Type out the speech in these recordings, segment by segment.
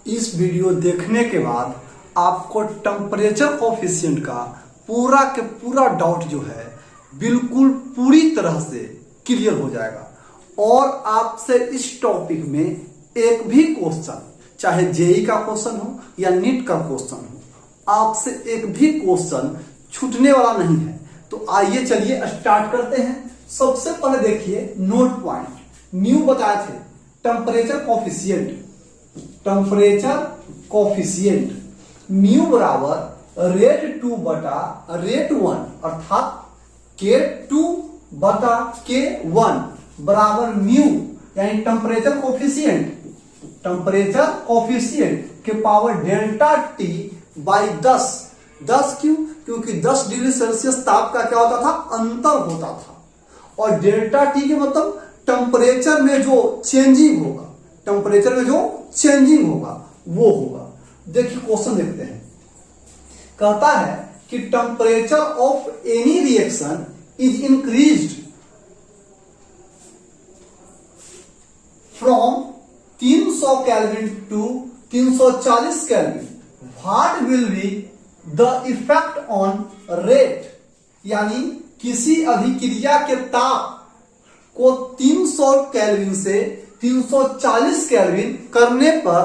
इस वीडियो देखने के बाद आपको टेम्परेचर कोफिशिएंट का पूरा के पूरा डाउट जो है बिल्कुल पूरी तरह से क्लियर हो जाएगा और आपसे इस टॉपिक में एक भी क्वेश्चन, चाहे जेई का क्वेश्चन हो या नीट का क्वेश्चन हो, आपसे एक भी क्वेश्चन छूटने वाला नहीं है। तो आइए चलिए स्टार्ट करते हैं। सबसे पहले देखिए नोट पॉइंट, न्यू बताए थे temperature coefficient. Temperature coefficient mu बराबर रेट 2 बटा रेट 1 अर्थात K2 बटा K1 बराबर म्यू, यानी टेम्परेचर कोफिशिएंट के पावर डेल्टा टी बाई 10 क्यों? क्योंकि 10 डिग्री सेल्सियस ताप का क्या होता था, अंतर होता था। और डेल्टा टी के मतलब टेम्परेचर में जो चेंजिंग होगा, वो होगा। देखिए क्वेश्चन देखते हैं। कहता है कि temperature of any reaction is increased from 300 kelvin to 340 kelvin, what will be the effect on rate, यानी किसी अभिक्रिया के ताप को 300 केल्विन से 340 केल्विन करने पर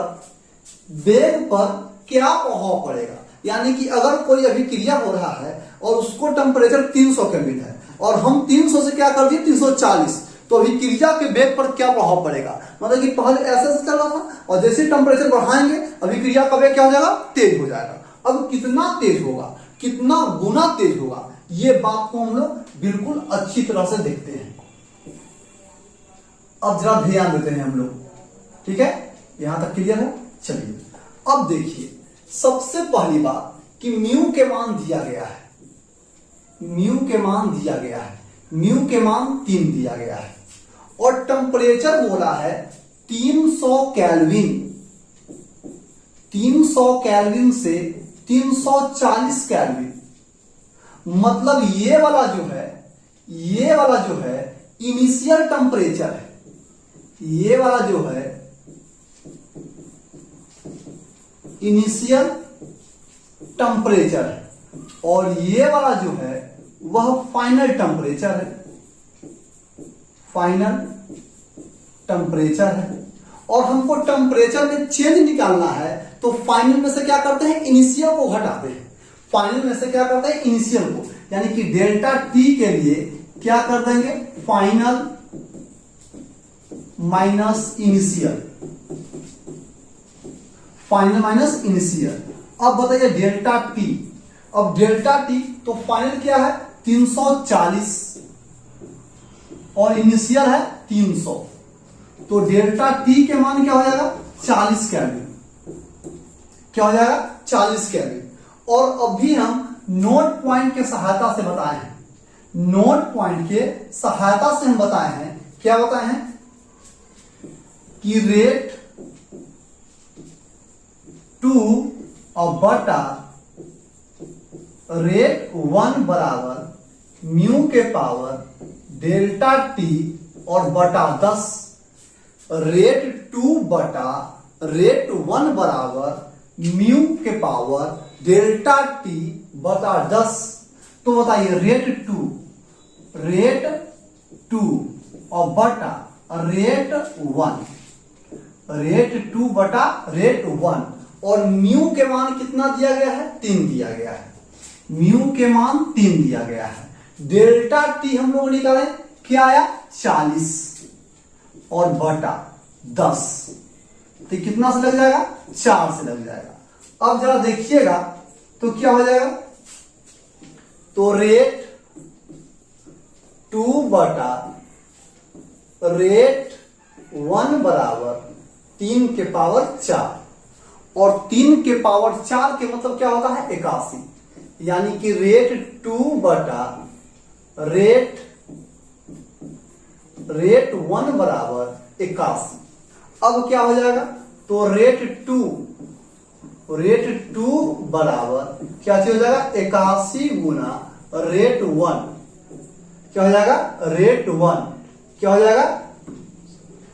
वेग पर क्या प्रभाव पड़ेगा। यानी कि अगर कोई अभिक्रिया हो रहा है और उसको टेम्परेचर 300 केल्विन है और हम 300 से क्या कर दिए 340, तो अभिक्रिया के वेग पर क्या प्रभाव पड़ेगा। मतलब कि पहले ऐसे चल रहा था और जैसे टेम्परेचर बढ़ाएंगे अभिक्रिया का वेग क्या हो जाएगा, तेज हो जाएगा। अब कितना तेज होगा, कितना गुना तेज होगा, ये बात को हम लोग बिल्कुल अच्छी तरह से देखते हैं। अब जरा ध्यान देते हैं हम लोग, ठीक है, यहां तक क्लियर है। चलिए अब देखिए, सबसे पहली बात कि म्यू के मान दिया गया है, म्यू के मान 3 दिया गया है और टेम्परेचर बोला है 300 केल्विन से 340 केल्विन। मतलब ये वाला जो है इनिशियल टेम्परेचर है, ये वाला जो है इनिशियल टेम्परेचर है और ये वाला जो है वह फाइनल टेम्परेचर है। और हमको टेम्परेचर में चेंज निकालना है तो फाइनल में से क्या करते हैं, इनिशियल को घटाते हैं। फाइनल में से क्या करते हैं, इनिशियल को, यानी कि डेल्टा टी के लिए क्या कर देंगे, फाइनल माइनस इनिशियल, अब बताइए डेल्टा टी। अब डेल्टा टी तो फाइनल क्या है 340 और इनिशियल है 300, तो डेल्टा टी के मान क्या हो जाएगा 40 केल्विन, क्या हो जाएगा 40 केल्विन। और अभी हम नोट पॉइंट के सहायता से बताए हैं, हम बताए हैं, क्या बताए हैं कि रेट 2 और बटा रेट 1 बराबर म्यू के पावर डेल्टा टी और बटा 10, रेट 2 बटा रेट 1 बराबर म्यू के पावर डेल्टा टी बटा 10। तो बताइए रेट 2 और बटा रेट 2 बटा रेट 1 और म्यू के मान कितना दिया गया है, 3 दिया गया है। म्यू के मान 3 दिया गया है। डेल्टा टी हम लोग निकाले, क्या आया 40 और बटा 10, तो कितना से लग जाएगा, 4 से लग जाएगा। अब जरा देखिएगा तो क्या हो जाएगा, तो रेट 2 बटा रेट 1 बराबर 3 के पावर 4 और 3 के पावर 4 के मतलब क्या होता है 81, यानी कि रेट 2 बटा रेट 1 बराबर 81। अब क्या हो जाएगा, तो रेट 2 बराबर क्या हो जाएगा 81 गुना रेट 1, क्या हो जाएगा रेट 1, क्या हो जाएगा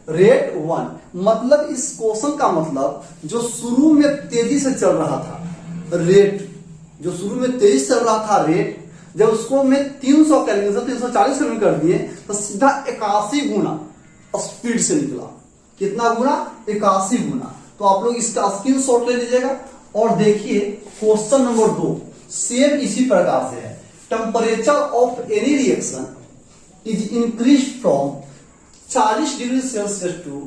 रेट 1, मतलब इस क्वेश्चन का मतलब जो शुरू में तेजी से चल रहा था रेट, जो शुरू में तेजी से चल रहा था रेट, जब उसको मैं 300 कैलोरी से 340 कैलोरी कर दिए तो सीधा 81 गुना स्पीड से निकला। कितना गुना? 81 गुना। तो आप लोग इसका स्क्रीनशॉट ले लीजिएगा। और देखिए क्वेश्चन नंबर 2 सेम इसी प्रकार से है। Temperature of any reaction is increase from 40 degree Celsius to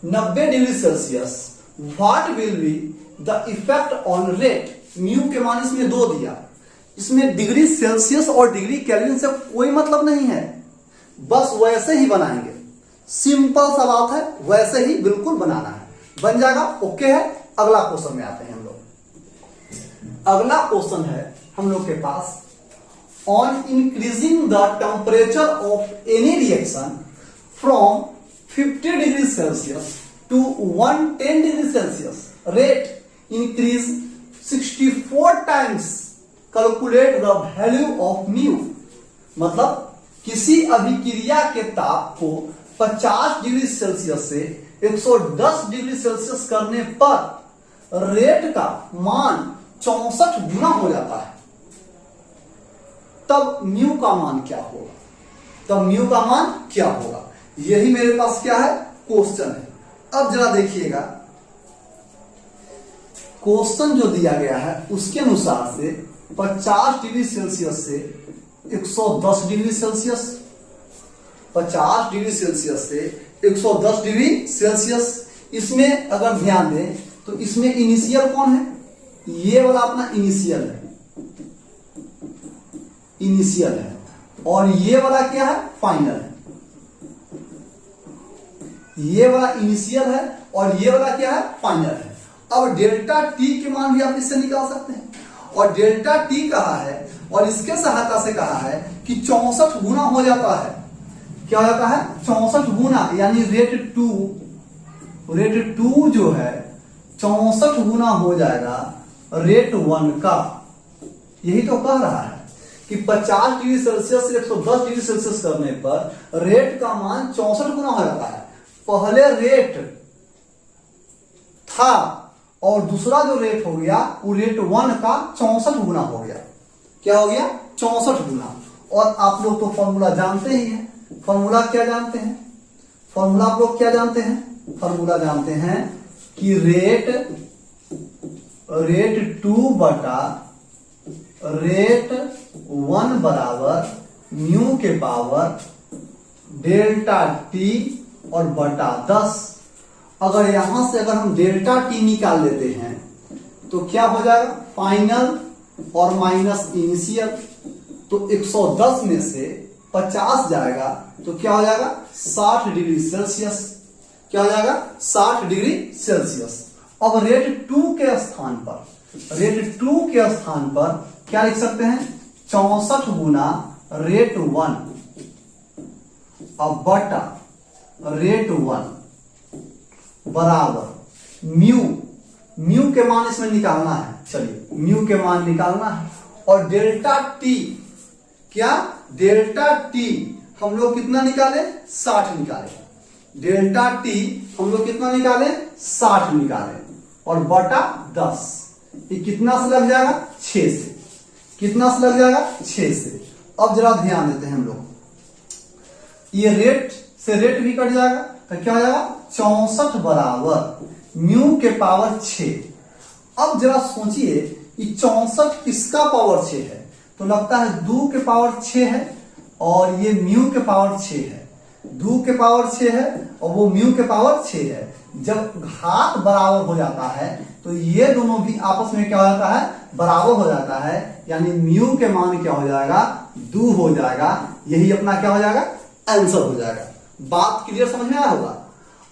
90 degree celsius, what will be the effect on rate. Mu के मान इसमें 2 दिया, इसमें डिग्री सेल्सियस और डिग्री केल्विन से कोई मतलब नहीं है, बस वैसे ही बनाएंगे। सिंपल सा बात है, वैसे ही बिल्कुल बनाना है, बन जाएगा। ओके है। अगला क्वेश्चन में आते हैं हम लोग। अगला क्वेश्चन है हम लोग के पास, on increasing the temperature of any reaction from 50 degree Celsius to 110 degree Celsius, rate increase 64 times, calculate the value of mu. मतलब किसी अभिक्रिया के ताप को 50 डिग्री सेल्सियस से 110 डिग्री सेल्सियस करने पर रेट का मान 64 गुना हो जाता है, तब म्यू का मान क्या होगा? तब म्यू का मान क्या होगा? यही मेरे पास क्या है? क्वेश्चन है। अब जरा देखिएगा, क्वेश्चन जो दिया गया है उसके अनुसार से 50 डिग्री सेल्सियस से 110 डिग्री सेल्सियस, 50 डिग्री सेल्सियस से 110 डिग्री सेल्सियस, इसमें अगर ध्यान दें तो इसमें इनिशियल कौन है? ये वाला अपना इनिशियल है, इनिशियल है, और ये वाला क्या है? फाइनल है। ये वाला इनिशियल है और ये वाला क्या है? फाइनल है। अब डेल्टा टी के मान भी आप इससे निकाल सकते हैं, और डेल्टा टी कहा है और इसके सहायता से कहा है कि 64 गुना हो जाता है। क्या हो जाता है? 64 गुना, यानी रेट टू जो है 64 गुना हो जाएगा रेट 1 का। यही तो कह रहा है कि 50 डिग्री सेल्सियस से 110 डिग्री सेल्सियस करने पर रेट का मान 64 गुना हो जाता है। पहले रेट था और दूसरा जो रेट हो गया वो रेट 1 का 64 गुना हो गया। क्या हो गया? 64 गुना। और आप लोग तो फॉर्मूला जानते ही हैं। फॉर्मूला क्या जानते हैं? फॉर्मूला आप लोग क्या जानते हैं? फॉर्मूला जानते हैं कि रेट 2 बटा रेट 1 बराबर म्यू के पावर डेल्टा टी और बटा 10। अगर यहां से अगर हम डेल्टा टी निकाल लेते हैं तो क्या हो जाएगा? फाइनल और माइनस इनिशियल, तो 110 में से 50 जाएगा तो क्या हो जाएगा? 60 डिग्री सेल्सियस। क्या हो जाएगा? 60 डिग्री सेल्सियस। अब रेट 2 के स्थान पर क्या लिख सकते हैं? 64 गुना रेट 1 अब बटा रेट 1 बराबर म्यू के मान इसमें निकालना है। चलिए म्यू के मान निकालना है। और डेल्टा टी, क्या? डेल्टा टी हम लोग कितना निकाले? 60 निकाले। डेल्टा टी हम लोग कितना निकाले? 60 निकाले, और बटा 10। ये कितना से लग जाएगा? 6 से। कितना से लग जाएगा? 6 से। अब जरा ध्यान देते हैं हम लोग, ये रेट से रेट भी कट जाएगा तो क्या हो जाएगा? 64 बराबर म्यू के पावर 6। अब जरा सोचिए कि 64 किसका पावर 6 है? तो लगता है 2 के पावर 6 है, और ये म्यू के पावर 6 है। 2 के पावर 6 है और वो म्यू के पावर 6 है। जब घात बराबर हो जाता है तो ये दोनों भी आपस में क्या हो जाता है? बराबर हो जाता है, यानी म्यू के मान क्या हो जाएगा? 2 हो जाएगा। यही अपना क्या हो जाएगा? आंसर हो जाएगा। बात क्लियर समझ में आया होगा।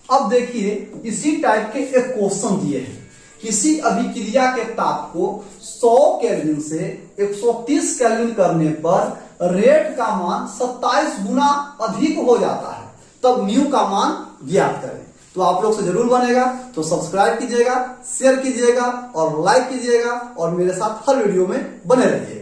अब देखिए इसी टाइप के एक क्वेश्चन दिए हैं। किसी अभिक्रिया के ताप को 100 केल्विन से 130 केल्विन करने पर रेट का मान 27 गुना अधिक हो जाता है, तब म्यू का मान ज्ञात करें। तो आप लोग से जरूर बनेगा, तो सब्सक्राइब कीजिएगा, शेयर कीजिएगा और लाइक कीजिएगा, और मेरे साथ हर वीडियो में बने रहिए।